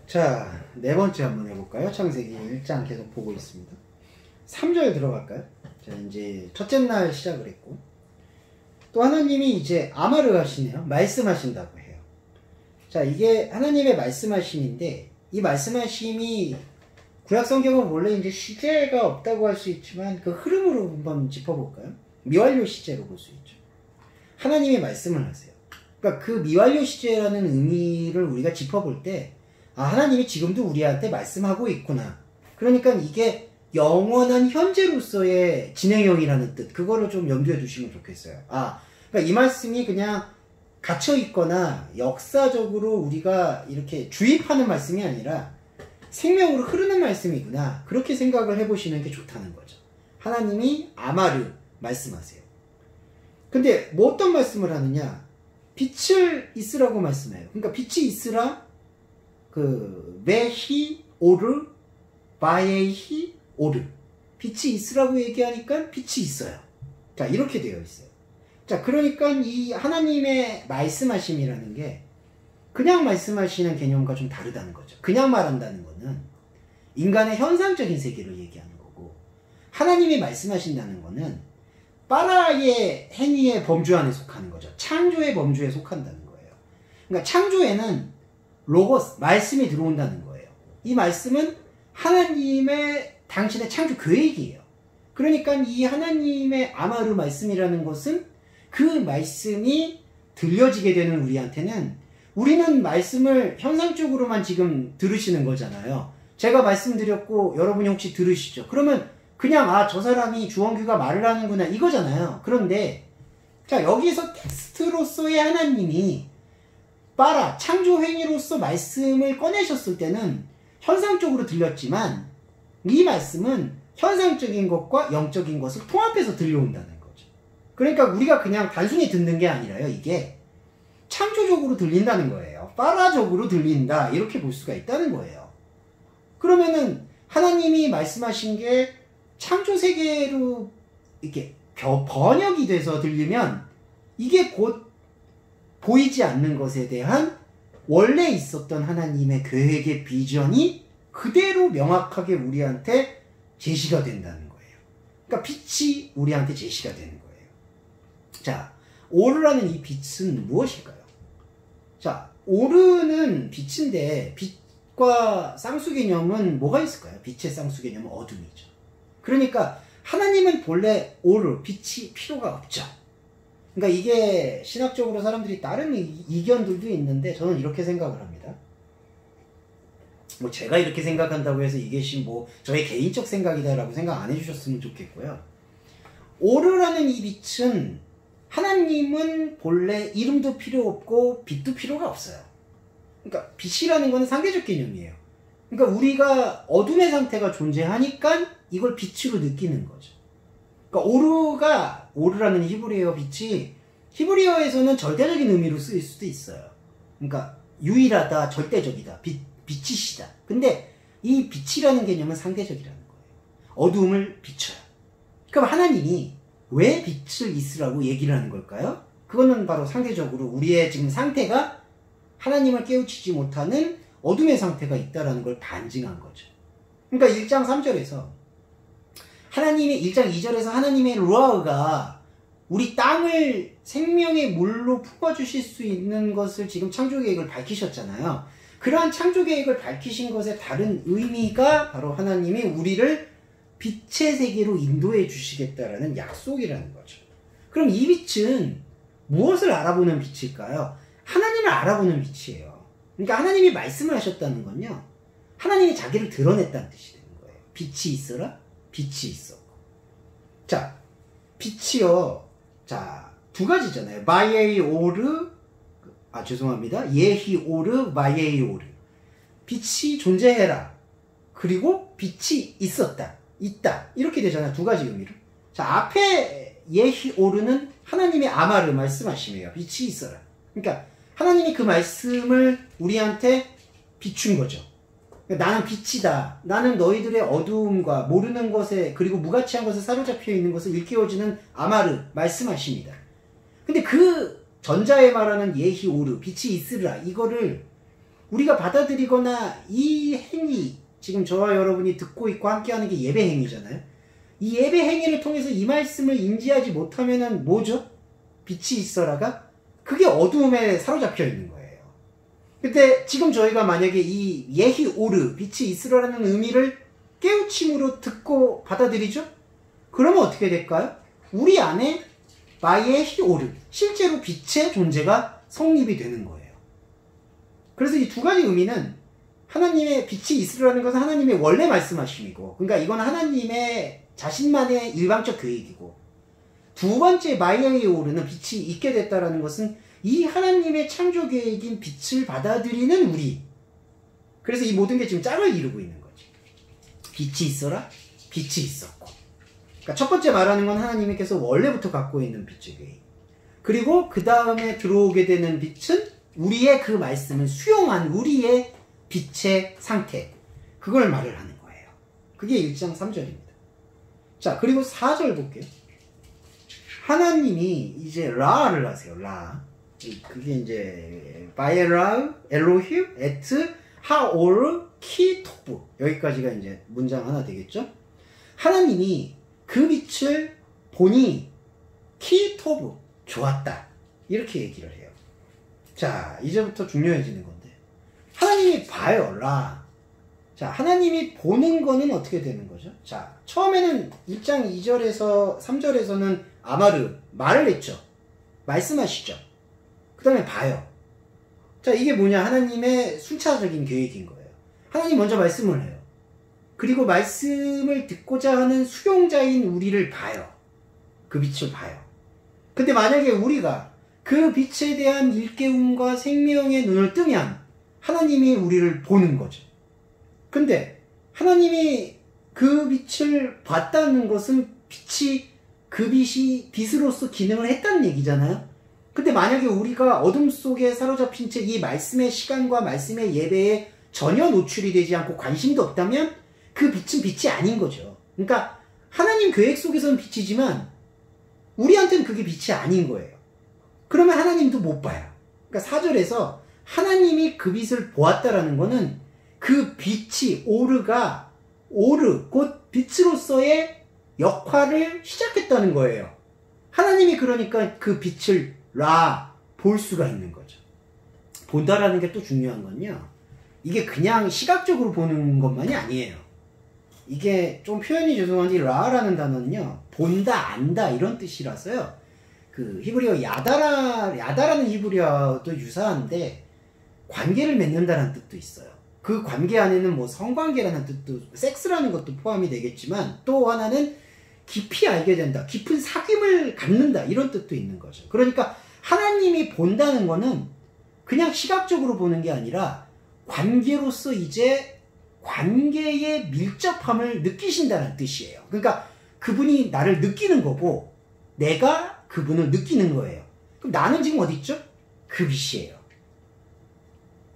자, 네 번째 한번 해볼까요? 창세기 1장 계속 보고 있습니다. 3절 들어갈까요? 자, 이제 첫째 날 시작을 했고, 또 하나님이 이제 아마르 하시네요. 말씀하신다고 해요. 자, 이게 하나님의 말씀하심인데, 이 말씀하심이 구약 성경은 원래 이제 시제가 없다고 할 수 있지만, 그 흐름으로 한번 짚어볼까요? 미완료 시제로 볼 수 있죠. 하나님의 말씀을 하세요. 그러니까 그 미완료 시제라는 의미를 우리가 짚어볼 때, 아, 하나님이 지금도 우리한테 말씀하고 있구나. 그러니까 이게 영원한 현재로서의 진행형이라는 뜻. 그거를 좀 염두에 두시면 좋겠어요. 아, 그러니까 이 말씀이 그냥 갇혀있거나 역사적으로 우리가 이렇게 주입하는 말씀이 아니라 생명으로 흐르는 말씀이구나. 그렇게 생각을 해보시는 게 좋다는 거죠. 하나님이 아마르 말씀하세요. 근데 뭐 어떤 말씀을 하느냐? 빛을 있으라고 말씀해요. 그러니까 빛이 있으라 메히 오르 바에히 오르, 빛이 있으라고 얘기하니까 빛이 있어요. 자, 이렇게 되어 있어요. 자, 그러니까 이 하나님의 말씀하심이라는 게 그냥 말씀하시는 개념과 좀 다르다는 거죠. 그냥 말한다는 거는 인간의 현상적인 세계를 얘기하는 거고, 하나님이 말씀하신다는 거는 빠라의 행위의 범주 안에 속하는 거죠. 창조의 범주에 속한다는 거예요. 그러니까 창조에는 로고스, 말씀이 들어온다는 거예요. 이 말씀은 하나님의 당신의 창조 계획이에요. 그러니까 이 하나님의 아마르 말씀이라는 것은 그 말씀이 들려지게 되는 우리한테는, 우리는 말씀을 현상적으로만 지금 들으시는 거잖아요. 제가 말씀드렸고 여러분이 혹시 들으시죠? 그러면 그냥 아, 저 사람이 주원규가 말을 하는구나 이거잖아요. 그런데 자, 여기서 텍스트로서의 하나님이 빠라 창조 행위로서 말씀을 꺼내셨을 때는 현상적으로 들렸지만, 이 말씀은 현상적인 것과 영적인 것을 통합해서 들려온다는 거죠. 그러니까 우리가 그냥 단순히 듣는 게 아니라요, 이게 창조적으로 들린다는 거예요. 빠라적으로 들린다, 이렇게 볼 수가 있다는 거예요. 그러면은 하나님이 말씀하신 게 창조 세계로 이렇게 번역이 돼서 들리면, 이게 곧 보이지 않는 것에 대한 원래 있었던 하나님의 계획의 비전이 그대로 명확하게 우리한테 제시가 된다는 거예요. 그러니까 빛이 우리한테 제시가 되는 거예요. 자, 오르라는 이 빛은 무엇일까요? 자, 오르는 빛인데, 빛과 쌍수 개념은 뭐가 있을까요? 빛의 쌍수 개념은 어둠이죠. 그러니까 하나님은 본래 오르, 빛이 필요가 없죠. 그러니까 이게 신학적으로 사람들이 다른 이견들도 있는데, 저는 이렇게 생각을 합니다. 뭐 제가 이렇게 생각한다고 해서 이게 뭐 저의 개인적 생각이다라고 생각 안 해주셨으면 좋겠고요. 오르라는 이 빛은, 하나님은 본래 이름도 필요 없고 빛도 필요가 없어요. 그러니까 빛이라는 건 상대적 개념이에요. 그러니까 우리가 어둠의 상태가 존재하니까 이걸 빛으로 느끼는 거죠. 그러니까 오르라는 히브리어 빛이 히브리어에서는 절대적인 의미로 쓰일 수도 있어요. 그러니까 유일하다, 절대적이다, 빛이시다. 근데 이 빛이라는 개념은 상대적이라는 거예요. 어두움을 비춰요. 그럼 하나님이 왜 빛을 있으라고 얘기를 하는 걸까요? 그거는 바로 상대적으로 우리의 지금 상태가 하나님을 깨우치지 못하는 어둠의 상태가 있다는 걸 반증한 거죠. 그러니까 1장 3절에서 하나님의 1장 2절에서 하나님의 루아흐가 우리 땅을 생명의 물로 품어주실 수 있는 것을 지금 창조계획을 밝히셨잖아요. 그러한 창조계획을 밝히신 것의 다른 의미가 바로 하나님이 우리를 빛의 세계로 인도해 주시겠다라는 약속이라는 거죠. 그럼 이 빛은 무엇을 알아보는 빛일까요? 하나님을 알아보는 빛이에요. 그러니까 하나님이 말씀을 하셨다는 건요, 하나님이 자기를 드러냈다는 뜻이 되는 거예요. 빛이 있어라? 빛이 있었고. 자, 빛이요. 자, 두 가지잖아요. 마예이 오르, 죄송합니다. 예히 오르, 마예이 오르. 빛이 존재해라. 그리고 빛이 있었다. 있다. 이렇게 되잖아요. 두 가지 의미로. 자, 앞에 예히 오르는 하나님의 아마르 말씀하심이에요. 빛이 있어라. 그러니까 하나님이 그 말씀을 우리한테 비춘 거죠. 나는 빛이다. 나는 너희들의 어두움과 모르는 것에, 그리고 무가치한 것에 사로잡혀 있는 것을 일깨워주는 아마르 말씀하십니다. 근데 그 전자에 말하는 예히 오르, 빛이 있으라, 이거를 우리가 받아들이거나 이 행위, 지금 저와 여러분이 듣고 있고 함께하는 게 예배 행위잖아요. 이 예배 행위를 통해서 이 말씀을 인지하지 못하면은 뭐죠? 빛이 있어라가? 그게 어두움에 사로잡혀 있는 거예요. 근데 지금 저희가 만약에 이 예히 오르, 빛이 있으라는 의미를 깨우침으로 듣고 받아들이죠? 그러면 어떻게 될까요? 우리 안에 마예히 오르, 실제로 빛의 존재가 성립이 되는 거예요. 그래서 이 두 가지 의미는 하나님의 빛이 있으라는 것은 하나님의 원래 말씀하심이고, 그러니까 이건 하나님의 자신만의 일방적 계획이고, 두 번째 마예히 오르는 빛이 있게 됐다라는 것은 이 하나님의 창조 계획인 빛을 받아들이는 우리. 그래서 이 모든 게 지금 짝을 이루고 있는 거지. 빛이 있어라, 빛이 있었고. 그러니까 첫 번째 말하는 건 하나님께서 원래부터 갖고 있는 빛의 계획. 그리고 그 다음에 들어오게 되는 빛은 우리의 그 말씀을 수용한 우리의 빛의 상태. 그걸 말을 하는 거예요. 그게 1장 3절입니다. 자, 그리고 4절 볼게요. 하나님이 이제 라를 하세요. 라. 그게 이제 바에라 엘로힘 에트 하오르 키토브. 여기까지가 이제 문장 하나 되겠죠? 하나님이 그 빛을 보니 키토브, 좋았다. 이렇게 얘기를 해요. 자, 이제부터 중요해지는 건데, 하나님이 봐요. 라. 자, 하나님이 보는 거는 어떻게 되는 거죠? 자, 처음에는 1장 2절에서 3절에서는 아마르, 말을 했죠. 말씀하시죠. 그 다음에 봐요. 자, 이게 뭐냐? 하나님의 순차적인 계획인 거예요. 하나님 먼저 말씀을 해요. 그리고 말씀을 듣고자 하는 수용자인 우리를 봐요. 그 빛을 봐요. 근데 만약에 우리가 그 빛에 대한 일깨움과 생명의 눈을 뜨면 하나님이 우리를 보는 거죠. 근데 하나님이 그 빛을 봤다는 것은 그 빛이 빛으로서 기능을 했다는 얘기잖아요. 근데 만약에 우리가 어둠 속에 사로잡힌 채 이 말씀의 시간과 말씀의 예배에 전혀 노출이 되지 않고 관심도 없다면 그 빛은 빛이 아닌 거죠. 그러니까 하나님 계획 속에서는 빛이지만 우리한테는 그게 빛이 아닌 거예요. 그러면 하나님도 못 봐요. 그러니까 4절에서 하나님이 그 빛을 보았다라는 거는 그 빛이 오르 곧 빛으로서의 역할을 시작했다는 거예요. 하나님이 그러니까 그 빛을 볼 수가 있는 거죠. 본다라는 게 또 중요한 건요, 이게 그냥 시각적으로 보는 것만이 아니에요. 이게 좀 표현이 죄송한데 라라는 단어는요, 본다, 안다 이런 뜻이라서요. 그 히브리어 야다라는 히브리어도 유사한데 관계를 맺는다는 뜻도 있어요. 그 관계 안에는 뭐 성관계라는 뜻도, 섹스라는 것도 포함이 되겠지만 또 하나는 깊이 알게 된다, 깊은 사귐을 갖는다 이런 뜻도 있는 거죠. 그러니까 하나님이 본다는 거는 그냥 시각적으로 보는 게 아니라 관계로서 이제 관계의 밀접함을 느끼신다는 뜻이에요. 그러니까 그분이 나를 느끼는 거고 내가 그분을 느끼는 거예요. 그럼 나는 지금 어디 있죠? 그 빛이에요.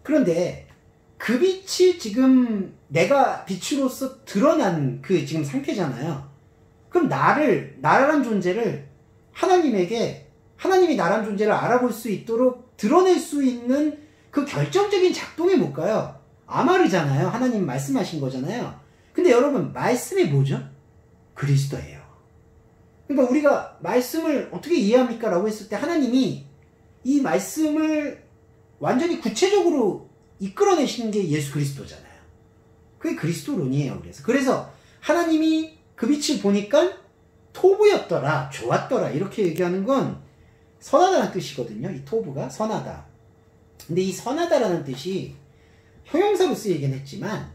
그런데 그 빛이 지금 내가 빛으로서 드러난 그 지금 상태잖아요. 그럼 나란 존재를 하나님이 나란 존재를 알아볼 수 있도록 드러낼 수 있는 그 결정적인 작동이 뭘까요? 아마르잖아요. 하나님 말씀하신 거잖아요. 근데 여러분, 말씀이 뭐죠? 그리스도예요. 그러니까 우리가 말씀을 어떻게 이해합니까? 라고 했을 때 하나님이 이 말씀을 완전히 구체적으로 이끌어내시는 게 예수 그리스도잖아요. 그게 그리스도론이에요. 그래서 하나님이 그 빛을 보니까 토부였더라, 좋았더라 이렇게 얘기하는 건 선하다는 뜻이거든요. 이 토부가 선하다. 근데 이 선하다라는 뜻이 형용사로 쓰이긴 했지만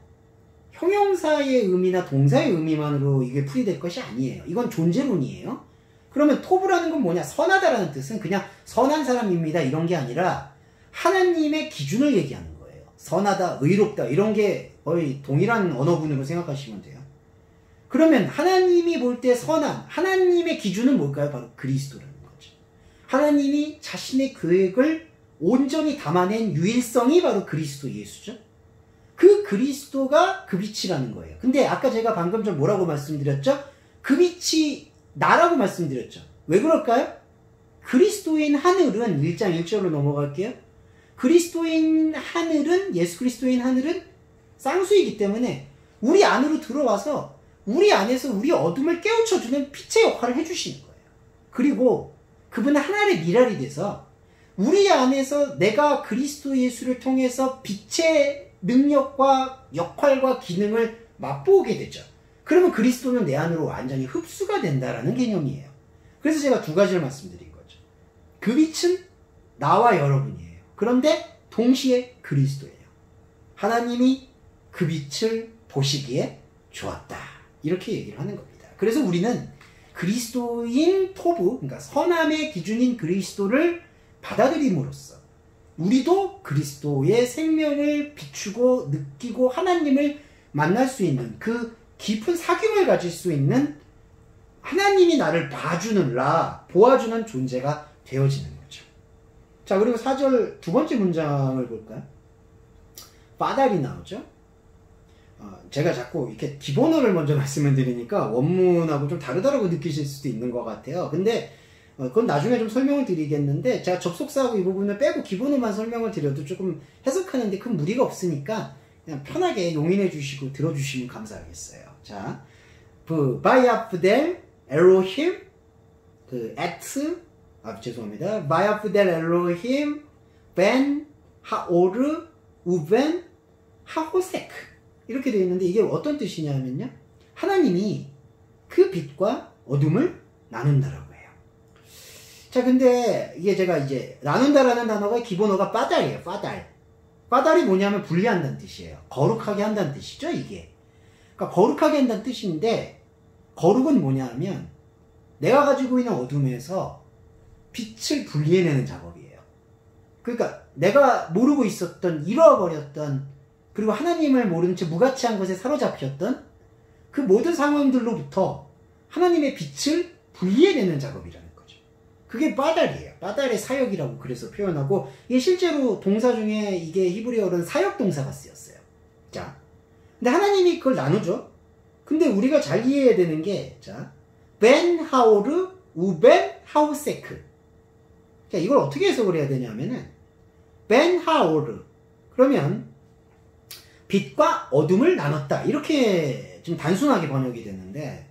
형용사의 의미나 동사의 의미만으로 이게 풀이될 것이 아니에요. 이건 존재론이에요. 그러면 토부라는 건 뭐냐? 선하다라는 뜻은 그냥 선한 사람입니다 이런 게 아니라 하나님의 기준을 얘기하는 거예요. 선하다, 의롭다 이런 게 거의 동일한 언어군으로 생각하시면 돼요. 그러면 하나님이 볼 때 선한 하나님의 기준은 뭘까요? 바로 그리스도라는 거죠. 하나님이 자신의 계획을 온전히 담아낸 유일성이 바로 그리스도 예수죠. 그 그리스도가 그 빛이라는 거예요. 근데 아까 제가 방금 전 뭐라고 말씀드렸죠? 그 빛이 나라고 말씀드렸죠. 왜 그럴까요? 그리스도인 하늘은 1장 1절로 넘어갈게요. 그리스도인 하늘은, 예수 그리스도인 하늘은 쌍수이기 때문에 우리 안으로 들어와서 우리 안에서 우리 어둠을 깨우쳐주는 빛의 역할을 해주시는 거예요. 그리고 그분은 하나님의 미랄이 돼서 우리 안에서 내가 그리스도 예수를 통해서 빛의 능력과 역할과 기능을 맛보게 되죠. 그러면 그리스도는 내 안으로 완전히 흡수가 된다라는 개념이에요. 그래서 제가 두 가지를 말씀드린 거죠. 그 빛은 나와 여러분이에요. 그런데 동시에 그리스도예요. 하나님이 그 빛을 보시기에 좋았다. 이렇게 얘기를 하는 겁니다. 그래서 우리는 그리스도인 토부, 그러니까 선함의 기준인 그리스도를 받아들임으로써 우리도 그리스도의 생명을 비추고 느끼고 하나님을 만날 수 있는 그 깊은 사귐을 가질 수 있는 하나님이 나를 봐주는 보아주는 존재가 되어지는 거죠. 자, 그리고 4절 두 번째 문장을 볼까요? 빠달이 나오죠. 제가 자꾸 이렇게 기본어를 먼저 말씀을 드리니까 원문하고 좀 다르다고 느끼실 수도 있는 것 같아요. 근데 그건 나중에 좀 설명을 드리겠는데, 제가 접속사하고 이 부분을 빼고 기본어만 설명을 드려도 조금 해석하는데 큰 무리가 없으니까 그냥 편하게 용인해 주시고 들어주시면 감사하겠어요. 자, 바이아프델 엘로힘 죄송합니다. 바이아프델 엘로힘 벤 하오르 우벤 하호세크 이렇게 되어 있는데, 이게 어떤 뜻이냐면요, 하나님이 그 빛과 어둠을 나눈다라고 해요. 자, 근데 이게 제가 이제 나눈다라는 단어가 기본어가 빠달이에요. 빠달이 뭐냐면 분리한다는 뜻이에요. 거룩하게 한다는 뜻이죠, 이게. 그러니까 거룩하게 한다는 뜻인데, 거룩은 뭐냐면 내가 가지고 있는 어둠에서 빛을 분리해내는 작업이에요. 그러니까 내가 모르고 있었던, 잃어버렸던, 그리고 하나님을 모른 채 무가치한 것에 사로잡혔던 그 모든 상황들로부터 하나님의 빛을 분리해내는 작업이라는 거죠. 그게 빠달이에요. 빠달의 사역이라고 그래서 표현하고, 이게 실제로 동사 중에 이게 히브리어로는 사역 동사가 쓰였어요. 자, 근데 하나님이 그걸 나누죠. 근데 우리가 잘 이해해야 되는 게, 자, 벤 하오르 우벤 하우세크. 자, 이걸 어떻게 해석을 해야 되냐면은, 벤 하오르, 그러면 빛과 어둠을 나눴다, 이렇게 좀 단순하게 번역이 되는데,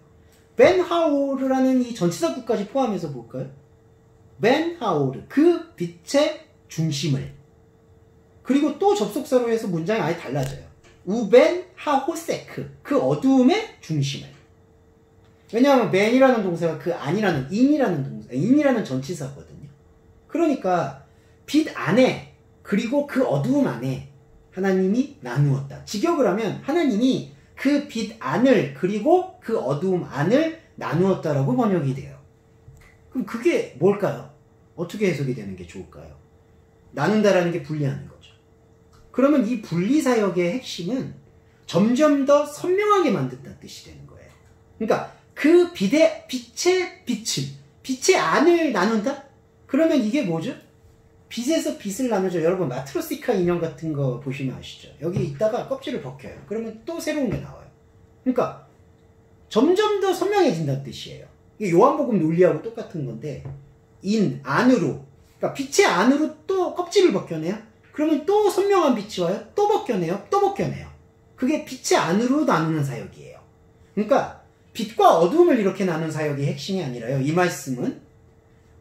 벤 하오르라는 이 전치사구까지 포함해서 볼까요? 벤 하오르, 그 빛의 중심을. 그리고 또 접속사로 해서 문장이 아예 달라져요. 우벤 하호세크, 그 어두움의 중심을. 왜냐하면 벤이라는 동사가 그 안이라는, 인이라는 전치사거든요. 그러니까 빛 안에, 그리고 그 어두움 안에 하나님이 나누었다. 직역을 하면 하나님이 그 빛 안을, 그리고 그 어두움 안을 나누었다라고 번역이 돼요. 그럼 그게 뭘까요? 어떻게 해석이 되는 게 좋을까요? 나눈다라는 게 분리하는 거죠. 그러면 이 분리사역의 핵심은 점점 더 선명하게 만든다는 뜻이 되는 거예요. 그러니까 그 빛의 빛의 안을 나눈다? 그러면 이게 뭐죠? 빛에서 빛을 나누죠. 여러분 마트로시카 인형 같은 거 보시면 아시죠? 여기 있다가 껍질을 벗겨요. 그러면 또 새로운 게 나와요. 그러니까 점점 더 선명해진다는 뜻이에요. 이게 요한복음 논리하고 똑같은 건데, 안으로, 그러니까 빛의 안으로 또 껍질을 벗겨내요. 그러면 또 선명한 빛이 와요. 또 벗겨내요. 또 벗겨내요. 그게 빛의 안으로 나누는 사역이에요. 그러니까 빛과 어둠을 이렇게 나눈 사역이 핵심이 아니라요, 이 말씀은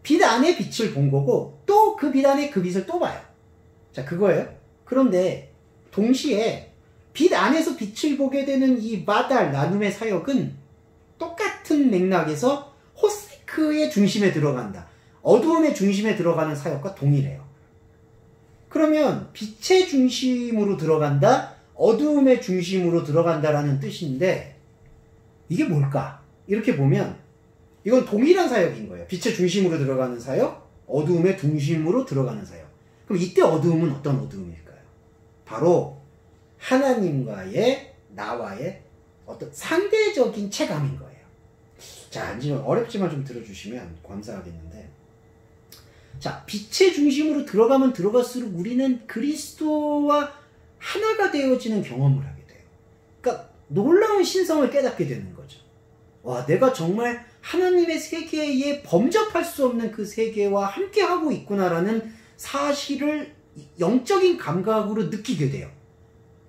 빛 안에 빛을 본 거고, 또 그 빛 안에 그 빛을 또 봐요. 자, 그거예요. 그런데 동시에 빛 안에서 빛을 보게 되는 이 바달, 나눔의 사역은 똑같은 맥락에서 호세크의 중심에 들어간다, 어두움의 중심에 들어가는 사역과 동일해요. 그러면 빛의 중심으로 들어간다, 어두움의 중심으로 들어간다라는 뜻인데, 이게 뭘까? 이렇게 보면 이건 동일한 사역인 거예요. 빛의 중심으로 들어가는 사역, 어두움의 중심으로 들어가는 사역. 그럼 이때 어두움은 어떤 어두움일까요? 바로 하나님과의, 나와의 어떤 상대적인 체감인 거예요. 자, 이제 어렵지만 좀 들어주시면 감사하겠는데, 자, 빛의 중심으로 들어가면 들어갈수록 우리는 그리스도와 하나가 되어지는 경험을 하게 돼요. 그러니까 놀라운 신성을 깨닫게 되는 거죠. 와, 내가 정말 하나님의 세계에 범접할 수 없는 그 세계와 함께하고 있구나라는 사실을 영적인 감각으로 느끼게 돼요.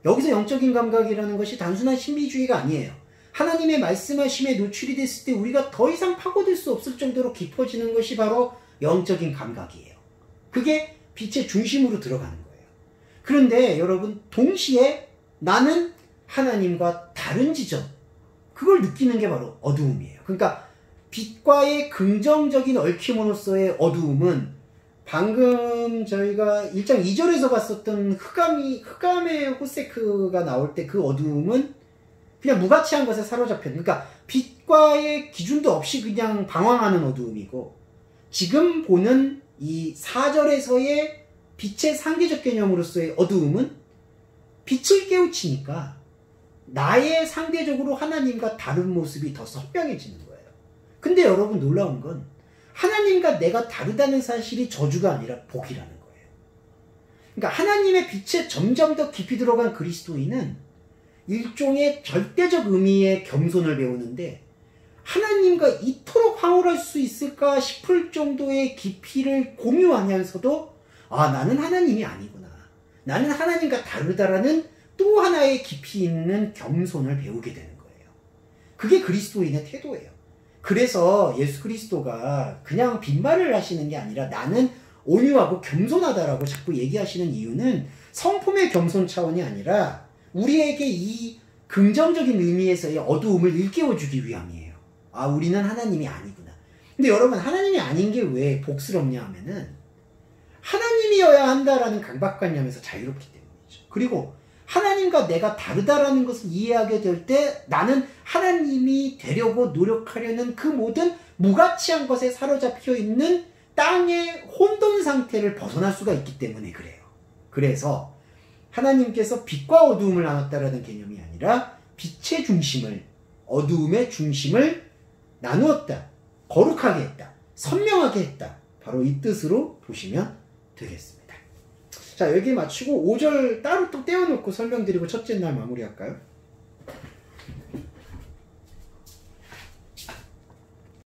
여기서 영적인 감각이라는 것이 단순한 신비주의가 아니에요. 하나님의 말씀하심에 노출이 됐을 때 우리가 더 이상 파고들 수 없을 정도로 깊어지는 것이 바로 영적인 감각이에요. 그게 빛의 중심으로 들어가는 거예요. 그런데 여러분, 동시에 나는 하나님과 다른 지점, 그걸 느끼는 게 바로 어두움이에요. 그러니까 빛과의 긍정적인 얽힘으로써의 어두움은 방금 저희가 1장 2절에서 봤었던 흑암의 호세크가 나올 때 그 어두움은 그냥 무가치한 것에 사로잡혀. 그러니까 빛과의 기준도 없이 그냥 방황하는 어두움이고, 지금 보는 이 4절에서의 빛의 상대적 개념으로서의 어두움은 빛을 깨우치니까 나의 상대적으로 하나님과 다른 모습이 더 선명해지는 거예요. 근데 여러분, 놀라운 건 하나님과 내가 다르다는 사실이 저주가 아니라 복이라는 거예요. 그러니까 하나님의 빛에 점점 더 깊이 들어간 그리스도인은 일종의 절대적 의미의 겸손을 배우는데, 하나님과 이토록 황홀할 수 있을까 싶을 정도의 깊이를 공유하면서도 나는 하나님이 아니구나, 나는 하나님과 다르다라는 또 하나의 깊이 있는 겸손을 배우게 되는 거예요. 그게 그리스도인의 태도예요. 그래서 예수 그리스도가 그냥 빈말을 하시는 게 아니라 나는 온유하고 겸손하다라고 자꾸 얘기하시는 이유는 성품의 겸손 차원이 아니라 우리에게 이 긍정적인 의미에서의 어두움을 일깨워주기 위함이에요. 우리는 하나님이 아니구나. 근데 여러분, 하나님이 아닌 게 왜 복스럽냐 하면은 하나님이어야 한다라는 강박관념에서 자유롭기 때문이죠. 그리고 하나님과 내가 다르다라는 것을 이해하게 될 때 나는 하나님이 되려고 노력하려는 그 모든 무가치한 것에 사로잡혀 있는 땅의 혼돈 상태를 벗어날 수가 있기 때문에 그래요. 그래서 하나님께서 빛과 어두움을 나눴다라는 개념이 아니라 빛의 중심을, 어두움의 중심을 나누었다, 거룩하게 했다, 선명하게 했다, 바로 이 뜻으로 보시면 되겠습니다. 자, 여기 마치고 5절 따로 또 떼어놓고 설명드리고 첫째 날 마무리할까요?